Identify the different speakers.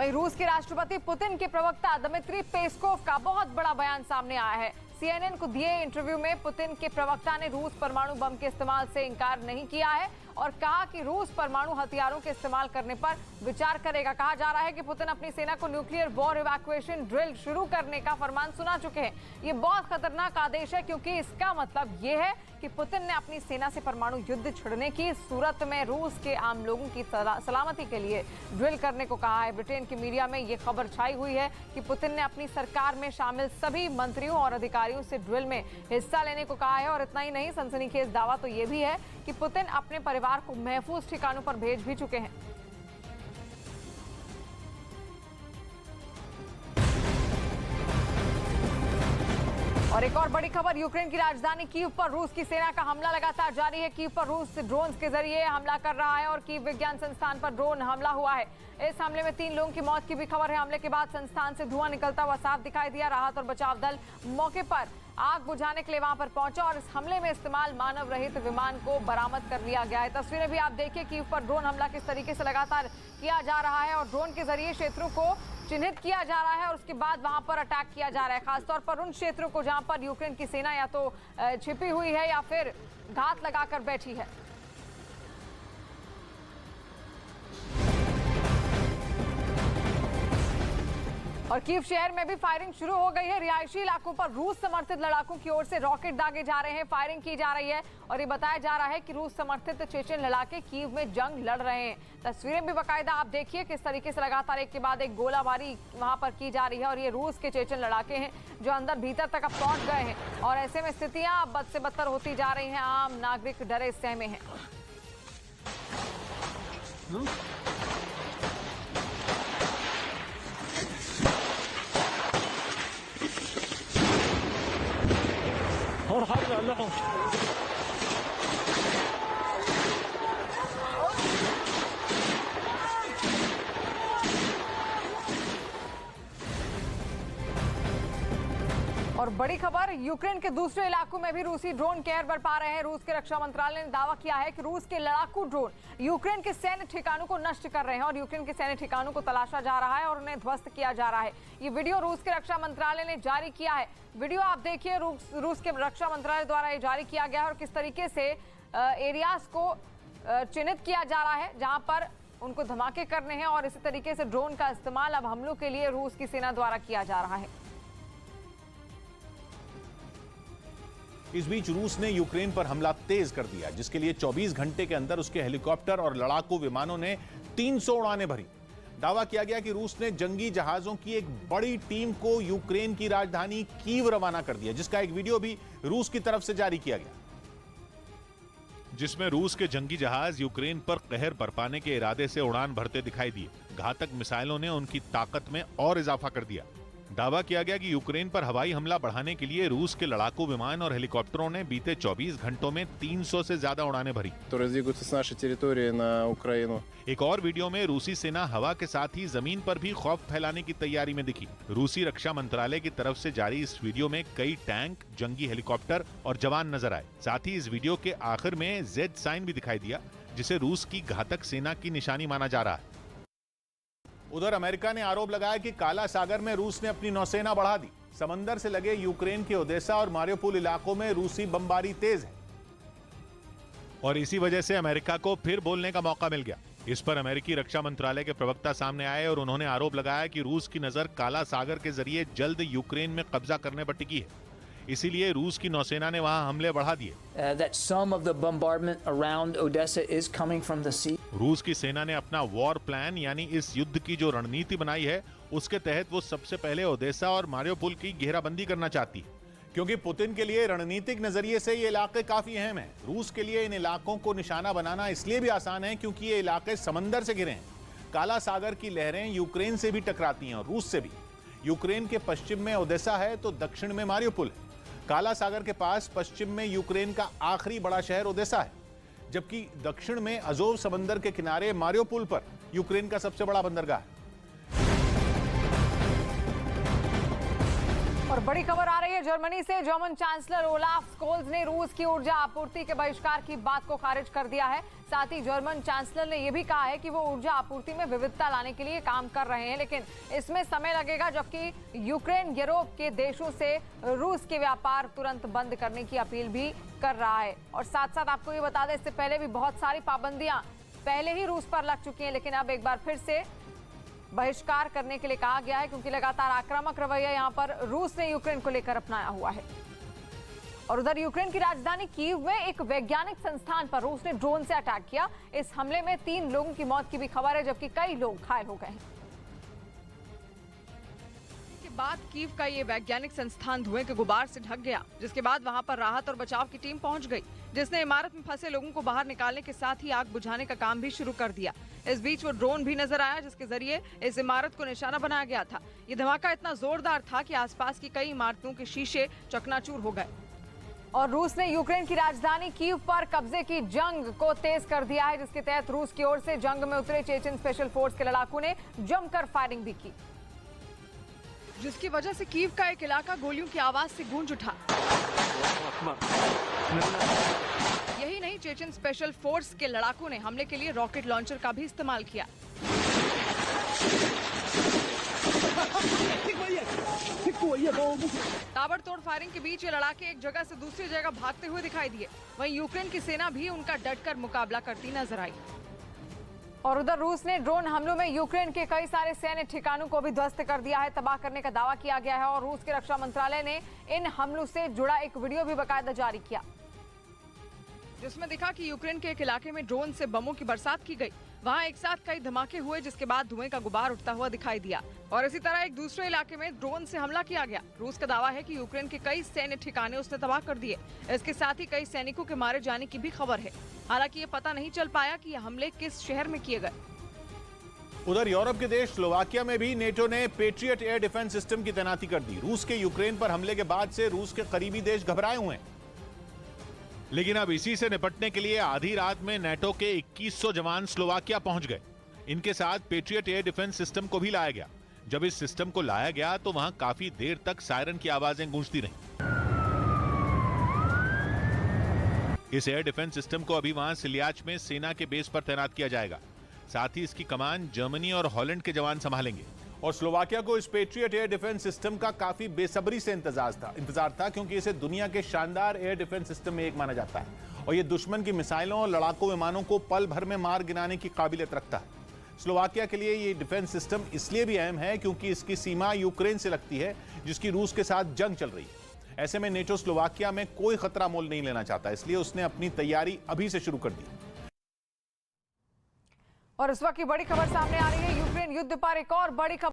Speaker 1: वहीं रूस के राष्ट्रपति पुतिन के प्रवक्ता दमित्री पेस्कोव का बहुत बड़ा बयान सामने आया है। सीएनएन को दिए इंटरव्यू में पुतिन के प्रवक्ता ने रूस परमाणु बम के इस्तेमाल से इंकार नहीं किया है और कहा कि रूस परमाणु हथियारों के इस्तेमाल करने पर विचार करेगा। कहा जा रहा है कि पुतिन अपनी सेना को न्यूक्लियर वॉर इवैक्यूएशन ड्रिल शुरू करने का फरमान सुना चुके हैं। ये बहुत खतरनाक आदेश है क्योंकि इसका मतलब ये है कि पुतिन ने अपनी सेना से परमाणु युद्ध छिड़ने की सूरत में रूस के आम लोगों की सलामती के लिए ड्रिल करने को कहा है। ब्रिटेन की मीडिया में ये खबर छाई हुई है कि पुतिन ने अपनी सरकार में शामिल सभी मंत्रियों और अधिकारियों से ड्रिल में हिस्सा लेने को कहा है। और इतना ही नहीं, सनसनीखेज दावा तो ये भी है कि पुतिन अपने परिवार को महफूज ठिकानों पर भेज भी चुके हैं। और एक और बड़ी खबर, यूक्रेन की राजधानी कीव पर रूस की सेना का हमला लगातार जारी है। कीव पर रूस ड्रोन के जरिए हमला कर रहा है और कीव विज्ञान संस्थान पर ड्रोन हमला हुआ है। इस हमले में 3 लोगों की मौत की भी खबर है। हमले के बाद संस्थान से धुआं निकलता हुआ साफ दिखाई दिया। राहत और बचाव दल मौके पर आग बुझाने के लिए वहां पर पहुंचा और इस हमले में इस्तेमाल मानव रहित विमान को बरामद कर लिया गया है। तस्वीरें भी आप देखिए, कीव पर ड्रोन हमला किस तरीके से लगातार किया जा रहा है और ड्रोन के जरिए क्षेत्रों को चिन्हित किया जा रहा है और उसके बाद वहां पर अटैक किया जा रहा है, खासतौर पर उन क्षेत्रों को जहां पर यूक्रेन की सेना या तो छिपी हुई है या फिर घात लगाकर बैठी है। और कीव शहर में भी फायरिंग शुरू हो गई है। रिहायशी इलाकों पर रूस समर्थित लड़ाकों की ओर से रॉकेट दागे जा रहे हैं, फायरिंग की जा रही है और ये बताया जा रहा है कि रूस समर्थित चेचन लड़ाके कीव में जंग लड़ रहे हैं। तस्वीरें भी बाकायदा आप देखिए किस तरीके से लगातार एक के बाद एक गोलाबारी वहां पर की जा रही है और ये रूस के चेचन लड़ाके हैं जो अंदर भीतर तक अब पहुंच गए हैं और ऐसे में स्थितियां अब बद से बदतर होती जा रही हैं। आम नागरिक डरे सहमे हैं। और बड़ी खबर, यूक्रेन के दूसरे इलाकों में भी रूसी ड्रोन कहर बरपा रहे हैं। रूस के रक्षा मंत्रालय ने दावा किया है कि रूस के लड़ाकू ड्रोन यूक्रेन के सैन्य ठिकानों को नष्ट कर रहे हैं और यूक्रेन के सैन्य ठिकानों को तलाशा जा रहा है और उन्हें ध्वस्त किया जा रहा है। ये वीडियो रूस के रक्षा मंत्रालय ने जारी किया है। वीडियो आप देखिए, रूस के रक्षा मंत्रालय द्वारा ये जारी किया गया है और किस तरीके से एरियाज को चिन्हित किया जा रहा है जहां पर उनको धमाके करने हैं और इसी तरीके से ड्रोन का इस्तेमाल अब हमलों के लिए रूस की सेना द्वारा किया जा रहा है।
Speaker 2: इस बीच रूस ने यूक्रेन पर हमला तेज कर दिया, जिसके लिए 24 घंटे के अंदर उसके हेलीकॉप्टर और लड़ाकू विमानों ने 300 उड़ानें भरी। दावा किया गया कि रूस ने जंगी जहाजों की एक बड़ी टीम को यूक्रेन की राजधानी कीव रवाना कर दिया, जिसका एक वीडियो भी रूस की तरफ से जारी किया गया, जिसमें रूस के जंगी जहाज यूक्रेन पर कहर बरपाने के इरादे से उड़ान भरते दिखाई दिए। घातक मिसाइलों ने उनकी ताकत में और इजाफा कर दिया। दावा किया गया कि यूक्रेन पर हवाई हमला बढ़ाने के लिए रूस के लड़ाकू विमान और हेलीकॉप्टरों ने बीते 24 घंटों में 300 से ज्यादा उड़ानें भरी। एक और वीडियो में रूसी सेना हवा के साथ ही जमीन पर भी खौफ फैलाने की तैयारी में दिखी। रूसी रक्षा मंत्रालय की तरफ से जारी इस वीडियो में कई टैंक, जंगी हेलीकॉप्टर और जवान नजर आए। साथ ही इस वीडियो के आखिर में जेड साइन भी दिखाई दिया, जिसे रूस की घातक सेना की निशानी माना जा रहा है। उधर अमेरिका ने आरोप लगाया कि काला सागर में रूस ने अपनी नौसेना बढ़ा दी। समंदर से लगे यूक्रेन के ओदेसा और मारियोपोल इलाकों में रूसी बमबारी तेज है और इसी वजह से अमेरिका को फिर बोलने का मौका मिल गया। इस पर अमेरिकी रक्षा मंत्रालय के प्रवक्ता सामने आए और उन्होंने आरोप लगाया कि रूस की नजर काला सागर के जरिए जल्द यूक्रेन में कब्जा करने पर टिकी है, इसीलिए रूस की नौसेना ने वहां हमले बढ़ा दिए। रूस की सेना ने अपना वॉर प्लान यानी इस युद्ध की जो रणनीति बनाई है, उसके तहत वो सबसे पहले ओदेसा और मारियोपोल की घेराबंदी करना चाहती है, क्योंकि पुतिन के लिए रणनीतिक नजरिए से ये इलाके काफी अहम हैं। रूस के लिए इन इलाकों को निशाना बनाना इसलिए भी आसान है क्योंकि ये इलाके समंदर से घिरे हैं। काला सागर की लहरें यूक्रेन से भी टकराती हैं और रूस से भी। यूक्रेन के पश्चिम में ओदेसा है तो दक्षिण में मारियोपोल है। काला सागर के पास पश्चिम में यूक्रेन का आखिरी बड़ा शहर ओदेसा है, जबकि दक्षिण में अजोव समंदर के किनारे मारियोपोल पर यूक्रेन का सबसे बड़ा बंदरगाह है।
Speaker 1: और बड़ी खबर आ रही है जर्मनी से। जर्मन चांसलर ओलाफ स्कोल्ज ने रूस की ऊर्जा आपूर्ति के बहिष्कार की बात को खारिज कर दिया है। साथ ही जर्मन चांसलर ने यह भी कहा है कि वो ऊर्जा आपूर्ति में विविधता लाने के लिए काम कर रहे हैं, लेकिन इसमें समय लगेगा। जबकि यूक्रेन यूरोप के देशों से रूस के व्यापार तुरंत बंद करने की अपील भी कर रहा है। और साथ साथ आपको ये बता दें, इससे पहले भी बहुत सारी पाबंदियां पहले ही रूस पर लग चुकी हैं, लेकिन अब एक बार फिर से बहिष्कार करने के लिए कहा गया है, क्योंकि लगातार आक्रामक रवैया यहां पर रूस ने यूक्रेन को लेकर अपनाया हुआ है। और उधर यूक्रेन की राजधानी कीव में एक वैज्ञानिक संस्थान पर रूस ने ड्रोन से अटैक किया। इस हमले में 3 लोगों की मौत की भी खबर है, जबकि कई लोग घायल हो गए हैं। बाद कीव का ये वैज्ञानिक संस्थान धुएं के गुबार से ढक गया, जिसके बाद वहां पर राहत और बचाव की टीम पहुंच गई, जिसने इमारत में फंसे लोगों को बाहर निकालने के साथ ही आग बुझाने का काम भी शुरू कर दिया। इस बीच वो ड्रोन भी नजर आया, जिसके जरिए इस इमारत को निशाना बनाया गया था। ये धमाका इतना जोरदार था कि आसपास की कई इमारतों के शीशे चकनाचूर हो गए। और रूस ने यूक्रेन की राजधानी कीव पर कब्जे की जंग को तेज कर दिया है, जिसके तहत रूस की ओर से जंग में उतरे चेचन स्पेशल फोर्स के लड़ाकों ने जमकर फायरिंग भी की, जिसकी वजह से कीव का एक इलाका गोलियों की आवाज से गूंज उठा। यही नहीं, चेचन स्पेशल फोर्स के लड़ाकों ने हमले के लिए रॉकेट लॉन्चर का भी इस्तेमाल किया। ताबड़तोड़ फायरिंग के बीच ये लड़ाके एक जगह से दूसरी जगह भागते हुए दिखाई दिए। वहीं यूक्रेन की सेना भी उनका डटकर मुकाबला करती नजर आई। और उधर रूस ने ड्रोन हमलों में यूक्रेन के कई सारे सैन्य ठिकानों को भी ध्वस्त कर दिया है, तबाह करने का दावा किया गया है। और रूस के रक्षा मंत्रालय ने इन हमलों से जुड़ा एक वीडियो भी बाकायदा जारी किया, जिसमें दिखा कि यूक्रेन के एक इलाके में ड्रोन से बमों की बरसात की गई। वहां एक साथ कई धमाके हुए, जिसके बाद धुएं का गुबार उठता हुआ दिखाई दिया। और इसी तरह एक दूसरे इलाके में ड्रोन से हमला किया गया। रूस का दावा है कि यूक्रेन के कई सैन्य ठिकाने उसने तबाह कर दिए। इसके साथ ही कई सैनिकों के मारे जाने की भी खबर है। हालांकि ये पता नहीं चल पाया कि ये हमले किस शहर में किए गए।
Speaker 2: उधर यूरोप के देश स्लोवाकिया में भी नेटो ने पेट्रियट एयर डिफेंस सिस्टम की तैनाती कर दी। रूस के यूक्रेन पर हमले के बाद से रूस के करीबी देश घबराए हुए हैं, लेकिन अब इसी से निपटने के लिए आधी रात में नेटो के 2100 जवान स्लोवाकिया पहुंच गए। इनके साथ पेट्रियट एयर डिफेंस सिस्टम को भी लाया गया। जब इस सिस्टम को लाया गया तो वहां काफी देर तक सायरन की आवाजें गूंजती रहीं। इस एयर डिफेंस सिस्टम को अभी वहां सिलियाच में सेना के बेस पर तैनात किया जाएगा। साथ ही इसकी कमान जर्मनी और हॉलैंड के जवान संभालेंगे। और स्लोवाकिया को इस पेट्रियट एयर डिफेंस सिस्टम का काफी बेसब्री से इंतजार था, क्योंकि इसे दुनिया के शानदार एयर डिफेंस सिस्टम में एक माना जाता है और ये दुश्मन की मिसाइलों और लड़ाकू विमानों को पल भर में मार गिराने की काबिलियत रखता है। स्लोवाकिया के लिए ये डिफेंस सिस्टम इसलिए भी अहम है क्योंकि इसकी सीमा यूक्रेन से लगती है, जिसकी रूस के साथ जंग चल रही है। ऐसे में नेटो स्लोवाकिया में कोई खतरा मोल नहीं लेना चाहता, इसलिए उसने अपनी तैयारी अभी से शुरू कर दी।
Speaker 1: और इस वक्त की बड़ी खबर सामने आ रही है, यूक्रेन युद्ध पर एक और बड़ी खबर